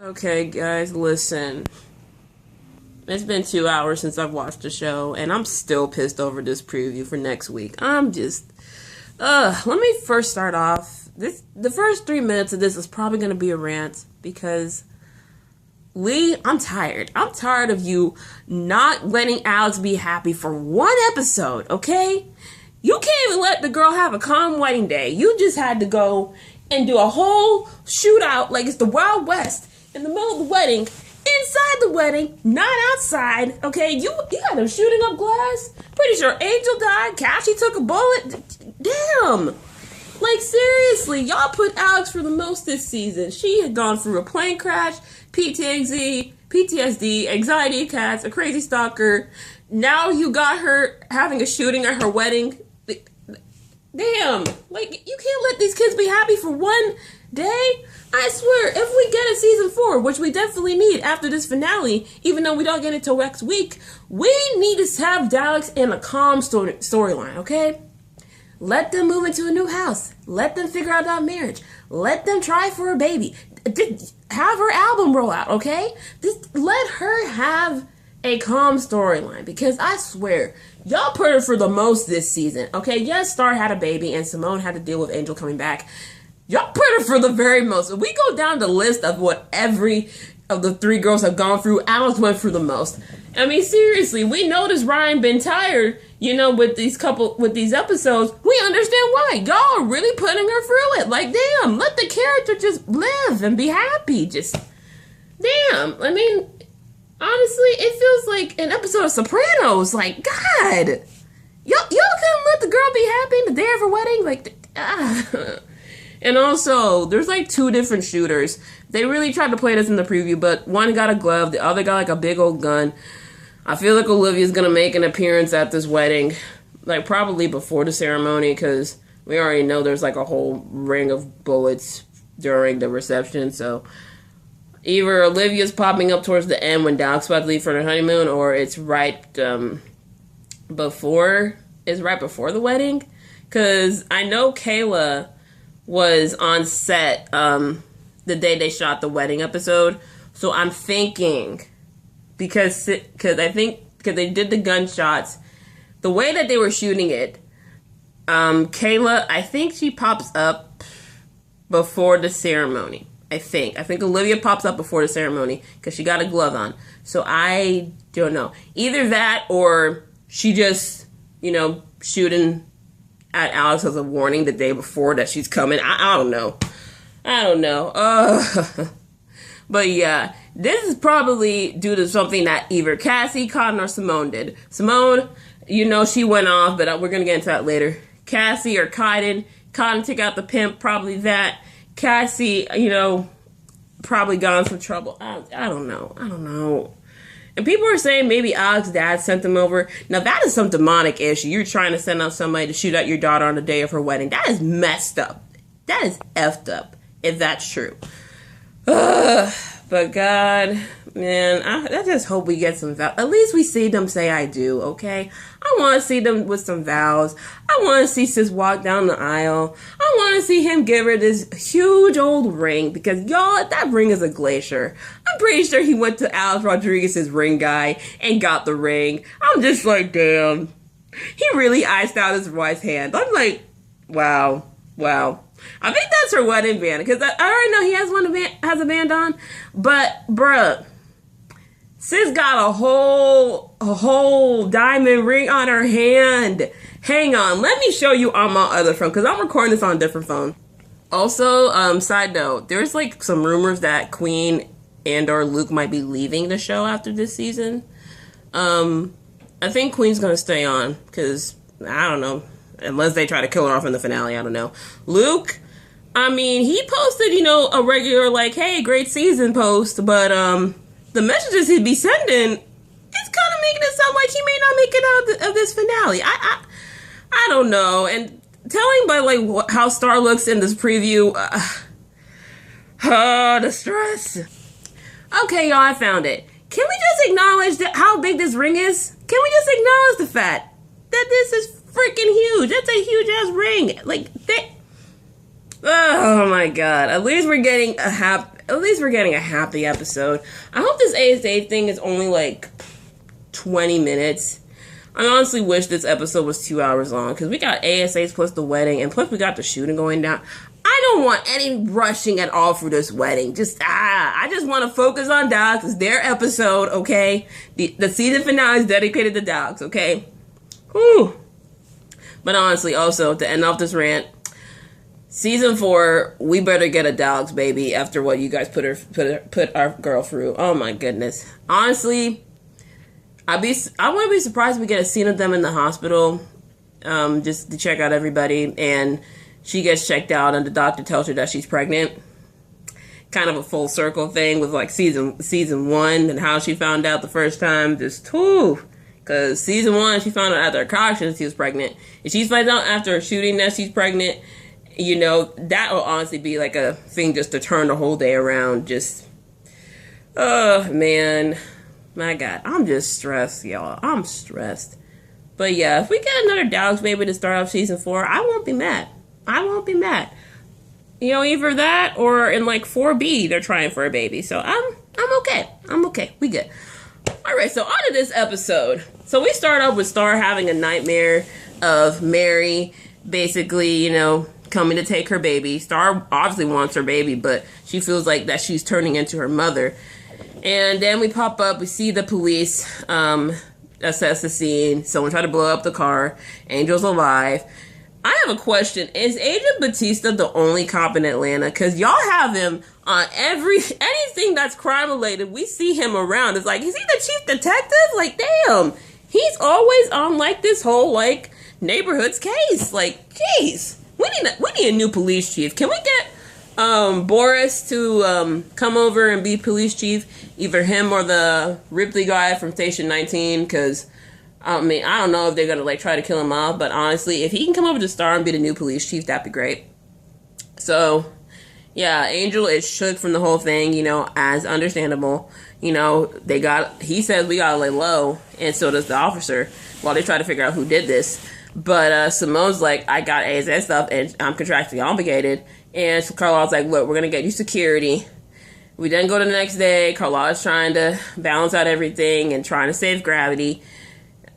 Okay, guys, listen. It's been 2 hours since I've watched the show, and I'm still pissed over this preview for next week. Let me first start off. The first 3 minutes of this is probably going to be a rant because I'm tired. I'm tired of you not letting Alex be happy for one episode, okay? You can't even let the girl have a calm wedding day. You just had to go and do a whole shootout like it's the Wild West in the middle of the wedding, inside the wedding, not outside, okay? You had them shooting up glass. Pretty sure Angel died. Cassie took a bullet. Damn. Like, seriously, y'all put Alex for the most this season. She had gone through a plane crash, PTSD, anxiety attacks, a crazy stalker. Now you got her having a shooting at her wedding. Damn. Like, you can't let these kids be happy for one day. I swear, if we get a season 4, which we definitely need after this finale, even though we don't get it till next week, we need to have Daleks in a calm storyline, okay? Let them move into a new house. Let them figure out that marriage. Let them try for a baby. Have her album roll out, okay? Just let her have a calm storyline, because I swear, y'all put her for the most this season, okay? Yes, Star had a baby and Simone had to deal with Angel coming back. Y'all put her for the very most. If we go down the list of what every of the 3 girls have gone through, Alex went through the most. I mean, seriously, we noticed Ryan been tired, with these episodes. We understand why. Y'all are really putting her through it. Like, damn, let the character just live and be happy. Just, damn. I mean, honestly, it feels like an episode of Sopranos. Like, God. Y'all couldn't let the girl be happy the day of her wedding? Like, And also, there's like 2 different shooters. They really tried to play this in the preview, but one got a glove, the other got like a big old gun. I feel like Olivia's gonna make an appearance at this wedding, like probably before the ceremony, because we already know there's like a whole ring of bullets during the reception. So either Olivia's popping up towards the end when Dalek's about to leave for the honeymoon, or it's right before the wedding. Because I know Kayla was on set the day they shot the wedding episode, so I'm thinking because they did the gunshots, the way that they were shooting it, Kayla, I think she pops up before the ceremony. I think Olivia pops up before the ceremony because she got a glove on. So I don't know, either that or she just shooting at Alex as a warning the day before that she's coming. I don't know. But yeah, this is probably due to something that either Cassie, Cotton, or Simone did. Simone, she went off, but we're going to get into that later. Cassie or Cotton took out the pimp, probably that. Cassie, probably got in some trouble. I don't know. And people are saying maybe Alex's dad sent them over. Now, that is some demonic issue. You're trying to send out somebody to shoot at your daughter on the day of her wedding. That is messed up. That is effed up, if that's true. But God, man, I just hope we get some vows. At least we see them say I do, okay? I want to see them with some vows. I want to see Sis walk down the aisle. I want to see him give her this huge old ring, because y'all, that ring is a glacier. I'm pretty sure he went to Alex Rodriguez's ring guy and got the ring. I'm just like, damn. He really iced out his wife's hand. I'm like, wow. I think that's her wedding band, because I already know he has a band on, but bruh, Sis got a whole diamond ring on her hand. Hang on, let me show you on my other phone, because I'm recording this on a different phone. Also, side note, there's like some rumors that Queen and or Luke might be leaving the show after this season. I think Queen's gonna stay on, because I don't know. Unless they try to kill her off in the finale, I don't know. Luke, I mean, he posted, a regular, like, hey, great season post, but, the messages he'd be sending, it's kind of making it sound like he may not make it out of this finale. I don't know. And telling by, like, how Star looks in this preview, the stress. Okay, y'all, I found it. Can we just acknowledge how big this ring is? Can we just acknowledge the fact that this is freaking huge? That's a huge ass ring. Like, oh my God. At least we're getting a at least we're getting a happy episode. I hope this ASA thing is only like 20 minutes. I honestly wish this episode was 2 hours long, because we got ASAs plus the wedding, and plus we got the shooting going down. I don't want any rushing at all for this wedding. I just want to focus on dogs. It's their episode, okay? The season finale is dedicated to dogs, okay? Whew. But honestly, also, to end off this rant, season 4, we better get a dogs baby after what you guys put our girl through. Oh my goodness. Honestly, I wouldn't be surprised if we get a scene of them in the hospital, just to check out everybody, and she gets checked out and the doctor tells her that she's pregnant. Kind of a full circle thing with like season 1 and how she found out the first time. Just because season 1 she found out after a car accident she was pregnant, and she finds out after a shooting that she's pregnant. You know, that will honestly be like a thing just to turn the whole day around. Just, oh man, my God, I'm just stressed, y'all. I'm stressed. But yeah, if we get another dogs baby to start off season 4, I won't be mad. I won't be mad. You know, either that or in like 4B, they're trying for a baby. So I'm okay. I'm okay. We good. All right, so on to this episode. So we start off with Star having a nightmare of Mary basically, you know, coming to take her baby. Star obviously wants her baby, but she feels like that she's turning into her mother. And then we pop up, we see the police assess the scene. Someone tried to blow up the car. Angel's alive. I have a question. Is Agent Batista the only cop in Atlanta? Because y'all have him on anything that's crime related. We see him around. It's like, is he the chief detective? Like, damn. He's always on like this whole like neighborhood's case. Like, jeez. We need a new police chief. Can we get Boris to come over and be police chief? Either him or the Ripley guy from Station 19, because I mean, I don't know if they're going to, like, try to kill him off, but honestly, if he can come over to Star and be the new police chief, that'd be great. So, yeah, Angel is shook from the whole thing, you know, as understandable. You know, he says we gotta lay low, and so does the officer, while they try to figure out who did this. But Simone's like, I got ASS stuff, and I'm contractually obligated. And so Carlotta's like, look, we're going to get you security. We then go to the next day. Carlotta's trying to balance out everything and trying to save gravity.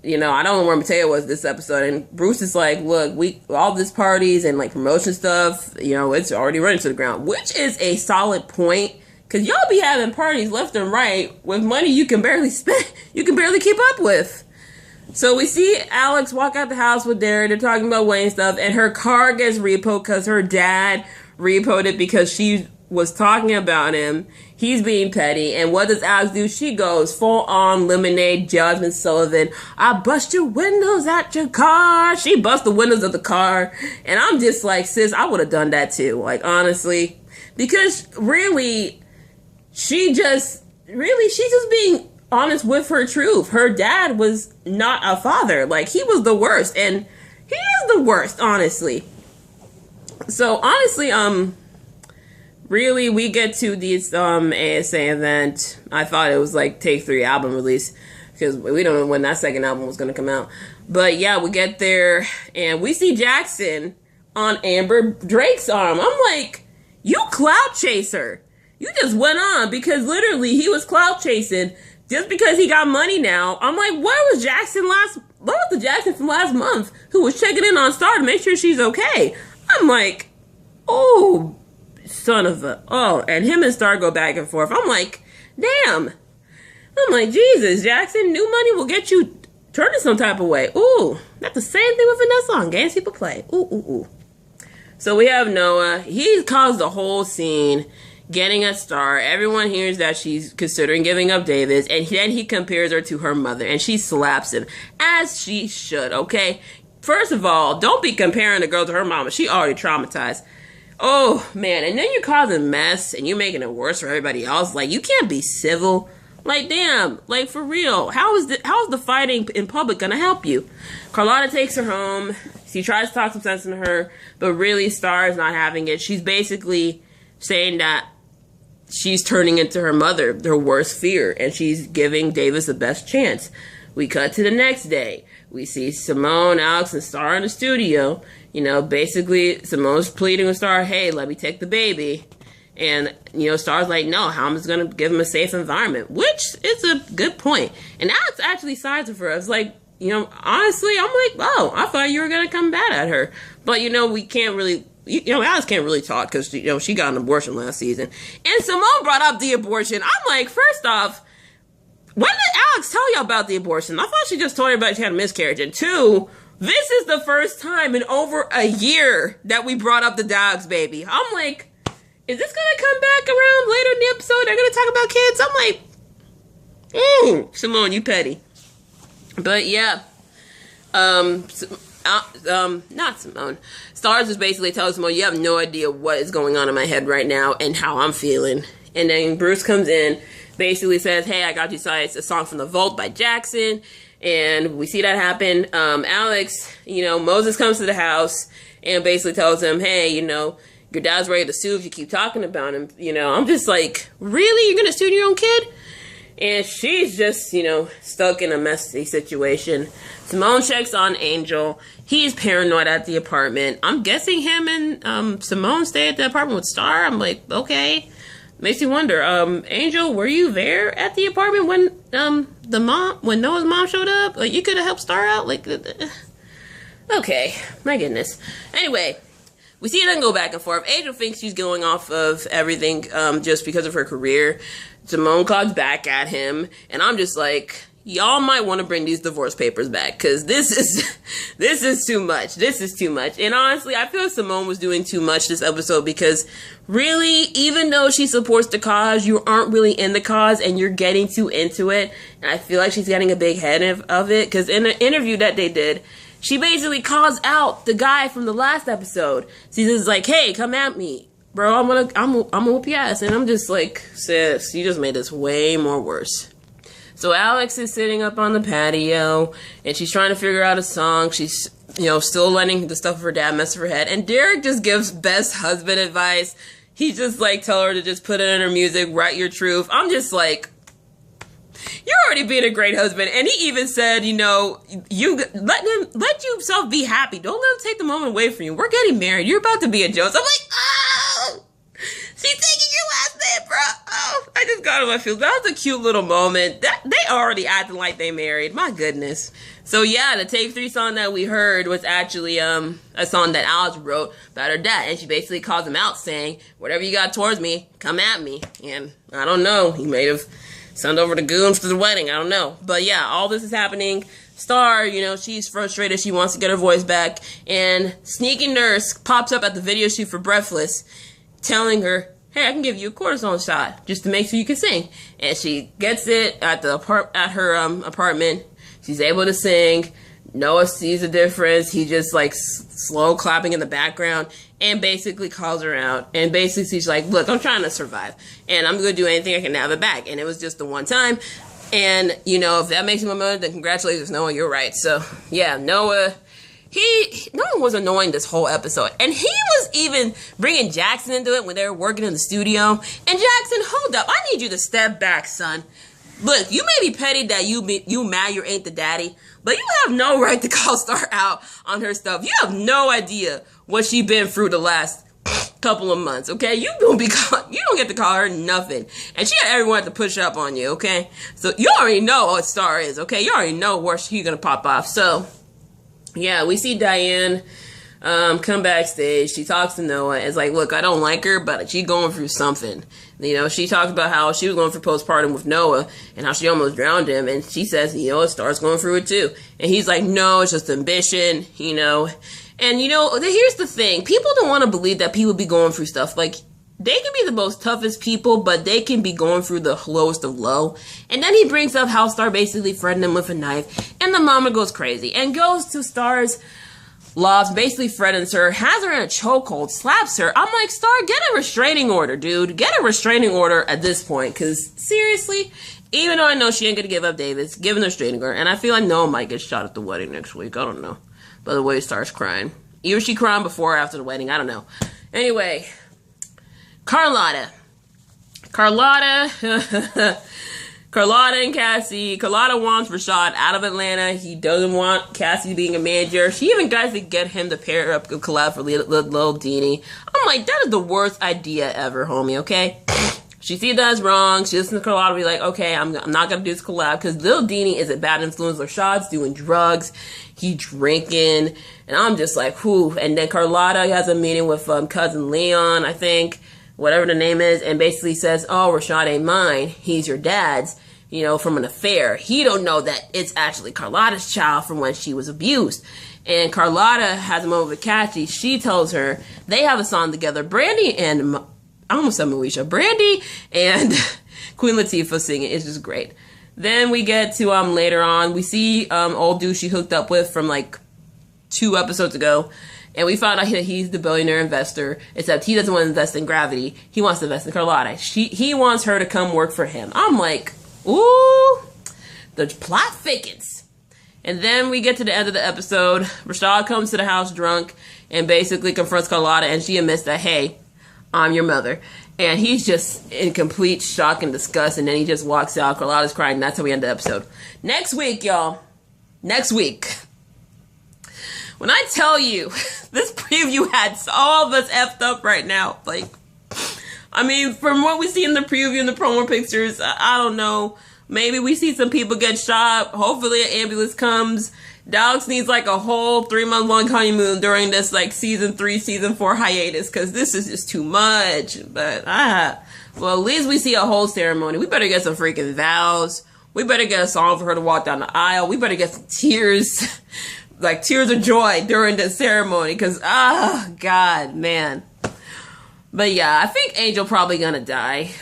You know, I don't know where Mateo was this episode, and Bruce is like, look, all this parties and like promotion stuff, you know, it's already running to the ground, which is a solid point, because y'all be having parties left and right with money you can barely spend, you can barely keep up with. So we see Alex walk out the house with Darren. They're talking about Wayne stuff, and her car gets repoed because her dad repoed it because she was talking about him. He's being petty. And what does Alex do? She goes full on Lemonade, Jasmine Sullivan. I bust your windows at your car. She busts the windows of the car. And I'm just like, sis, I would have done that too. Like, honestly. Because really, she's just being honest with her truth. Her dad was not a father. Like, he was the worst. And he is the worst, honestly. So, honestly, really, we get to this ASA event. I thought it was like Take 3 album release, because we don't know when that second album was going to come out. But yeah, we get there and we see Jackson on Amber Drake's arm. I'm like, you clout chaser. You just went on, because literally he was clout chasing just because he got money now. I'm like, where was the Jackson from last month who was checking in on Star to make sure she's okay? I'm like, oh, son of a... Oh, and him and Star go back and forth. I'm like, damn. I'm like, Jesus, Jackson, new money will get you turned some type of way. Ooh, that's the same thing with Vanessa on Games People Play. Ooh, ooh, ooh. So we have Noah. He caused the whole scene, getting at Star. Everyone hears that she's considering giving up Davis, and then he compares her to her mother, and she slaps him, as she should, okay? First of all, don't be comparing the girl to her mama. She already traumatized. Oh, man. And then you're causing mess and you're making it worse for everybody else. Like, you can't be civil. Like, damn. Like, for real. How is the fighting in public going to help you? Carlotta takes her home. She tries to talk some sense into her, but really Star is not having it. She's basically saying that she's turning into her mother, her worst fear, and she's giving Davis the best chance. We cut to the next day. We see Simone, Alex, and Star in the studio. You know, basically, Simone's pleading with Star, hey, let me take the baby. And, Star's like, no, how am I going to give him a safe environment? Which is a good point. And Alex actually sides with her. I was like, honestly, I'm like, oh, I thought you were going to come bad at her. But, we can't really, Alex can't really talk because, she got an abortion last season. And Simone brought up the abortion. I'm like, first off, when did Alex tell you about the abortion? I thought she just told everybody she had a miscarriage. And two, this is the first time in over a year that we brought up the dog's baby. I'm like, is this going to come back around later in the episode? They're going to talk about kids? I'm like, Simone, you petty. But yeah, not Simone. Stars is basically telling Simone, you have no idea what is going on in my head right now and how I'm feeling. And then Bruce comes in, basically says, hey, I got you sides, a song from The Vault by Jackson. And we see that happen. Alex, Moses comes to the house and basically tells him, hey, your dad's ready to sue if you keep talking about him. I'm just like, really? You're going to sue your own kid? And she's just, stuck in a messy situation. Simone checks on Angel. He's paranoid at the apartment. I'm guessing him and Simone stay at the apartment with Star. I'm like, okay. Makes you wonder. Angel, were you there at the apartment when when Noah's mom showed up? Like, you could have helped Star out? Like, okay. My goodness. Anyway. We see them go back and forth. Angel thinks she's going off of everything just because of her career. Simone calls back at him. And I'm just like, y'all might want to bring these divorce papers back. Because this is too much. This is too much. And honestly, I feel Simone was doing too much this episode. Because really, even though she supports the cause, you aren't really in the cause. And you're getting too into it. And I feel like she's getting a big head of it. Because in an interview that they did, she basically calls out the guy from the last episode. She's just like, hey, come at me. Bro, I'm gonna whoop your ass. And I'm just like, sis, you just made this way more worse. So Alex is sitting up on the patio, and she's trying to figure out a song. She's, still letting the stuff of her dad mess with her head. And Derek just gives best husband advice. He just like, tell her to just put it in her music, write your truth. I'm just like, you're already being a great husband. And he even said, you let yourself be happy. Don't let him take the moment away from you. We're getting married. You're about to be a Jones. I'm like, oh, she's taking your last name, bro. Oh, I just got on my feelings. That was a cute little moment. They already acting like they married. My goodness. So yeah, the Take 3 song that we heard was actually a song that Alex wrote about her dad. And she basically calls him out saying, whatever you got towards me, come at me. And I don't know. He may have sent over the goons to the wedding. I don't know. But yeah, all this is happening. Star, she's frustrated. She wants to get her voice back. And Sneaky Nurse pops up at the video shoot for Breathless, telling her, hey, I can give you a cortisone shot just to make sure you can sing. And she gets it at her apartment. She's able to sing. Noah sees the difference. He just like slow clapping in the background and basically calls her out. And basically she's like, look, I'm trying to survive and I'm going to do anything I can to have it back. And it was just the one time. And, if that makes him a mother, then congratulations, Noah, you're right. So, yeah, Noah was annoying this whole episode. And he was even bringing Jackson into it when they were working in the studio. And Jackson, hold up. I need you to step back, son. Look, you may be petty that you mad you ain't the daddy, but you have no right to call Star out on her stuff. You have no idea what she been through the last couple of months, okay? You don't get to call her nothing. And she had everyone to push up on you, okay? So you already know what Star is, okay? You already know where she's gonna pop off. So, yeah, we see Diane come backstage. She talks to Noah. It's like, look, I don't like her, but she's going through something. She talks about how she was going through postpartum with Noah and how she almost drowned him. And she says, Star's going through it too. And he's like, no, it's just ambition, And, here's the thing. People don't want to believe that people be going through stuff. Like, they can be the most toughest people, but they can be going through the lowest of low. And then he brings up how Star basically threatened him with a knife. And the mama goes crazy and goes to Star's loves, basically threatens her, has her in a chokehold, slaps her. I'm like, Star, get a restraining order, dude. Get a restraining order at this point. Because, seriously, even though I know she ain't going to give up Davis, give an restraining order. And I feel like Noah might get shot at the wedding next week. I don't know. By the way, Star's crying. Either she crying before or after the wedding. I don't know. Anyway, Carlotta. Carlotta and Cassie. Carlotta wants Rashad out of Atlanta. He doesn't want Cassie being a manager. She even tries to get him to pair up with collab for little Deanie. I'm like, that is the worst idea ever, homie, okay? She sees that as wrong. She listens to Carlotta be like, okay, I'm not going to do this collab because little Deanie is a bad influence. Rashad's doing drugs. He drinking. And I'm just like, whew. And then Carlotta has a meeting with cousin Leon, I think, whatever the name is, and basically says, oh, Rashad ain't mine. He's your dad's, you know, from an affair. He don't know that it's actually Carlotta's child from when she was abused. And Carlotta has a moment with Cassie. She tells her they have a song together. Brandy and, I almost said Moesha. Brandy and Queen Latifah singing. It's just great. Then we get to later on. We see old dude she hooked up with from like 2 episodes ago. And we found out that he's the billionaire investor, except he doesn't want to invest in Gravity. He wants to invest in Carlotta. He wants her to come work for him. I'm like, ooh, the plot thickens. And then we get to the end of the episode. Rashad comes to the house drunk and basically confronts Carlotta, and she admits that, hey, I'm your mother. And he's just in complete shock and disgust, and then he just walks out. Carlotta's crying. That's how we end the episode. Next week, y'all. Next week. When I tell you, this preview had all of us effed up right now. Like, I mean, from what we see in the preview and the promo pictures, I don't know. Maybe we see some people get shot. Hopefully an ambulance comes. Dallas needs like a whole 3-month-long honeymoon during this like season 3, season 4 hiatus, because this is just too much. But, well, at least we see a whole ceremony. We better get some freaking vows. We better get a song for her to walk down the aisle. We better get some tears. Like tears of joy during the ceremony, because God, man. But yeah, I think Angel probably gonna die.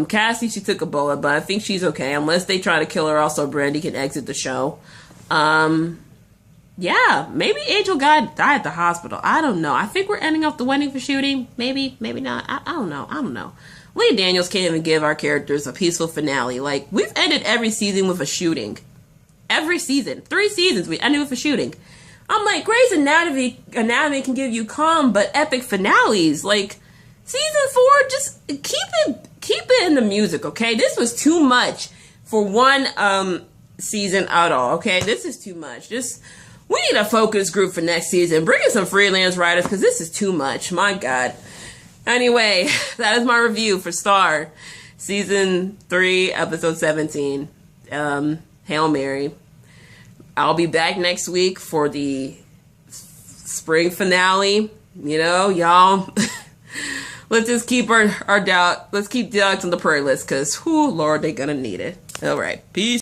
Cassie, she took a bullet, but I think she's okay unless they try to kill her also Brandy can exit the show. Yeah, maybe Angel died at the hospital. I don't know. I think we're ending up the wedding for shooting. Maybe not. I don't know. Lee Daniels can't even give our characters a peaceful finale. Like, we've ended every season with a shooting. Every season. 3 seasons we ended with a shooting. I'm like, Grey's Anatomy can give you calm but epic finales. Like, season 4, just keep it in the music, okay? This was too much for one season at all, okay? This is too much. We need a focus group for next season. Bring in some freelance writers, because this is too much. My God. Anyway, that is my review for Star. Season 3, episode 17. Hail Mary. I'll be back next week for the spring finale. You know, y'all. Let's just keep our doubt. Let's keep dogs on the prayer list, because, whoo, Lord, they're gonna need it. All right. Peace.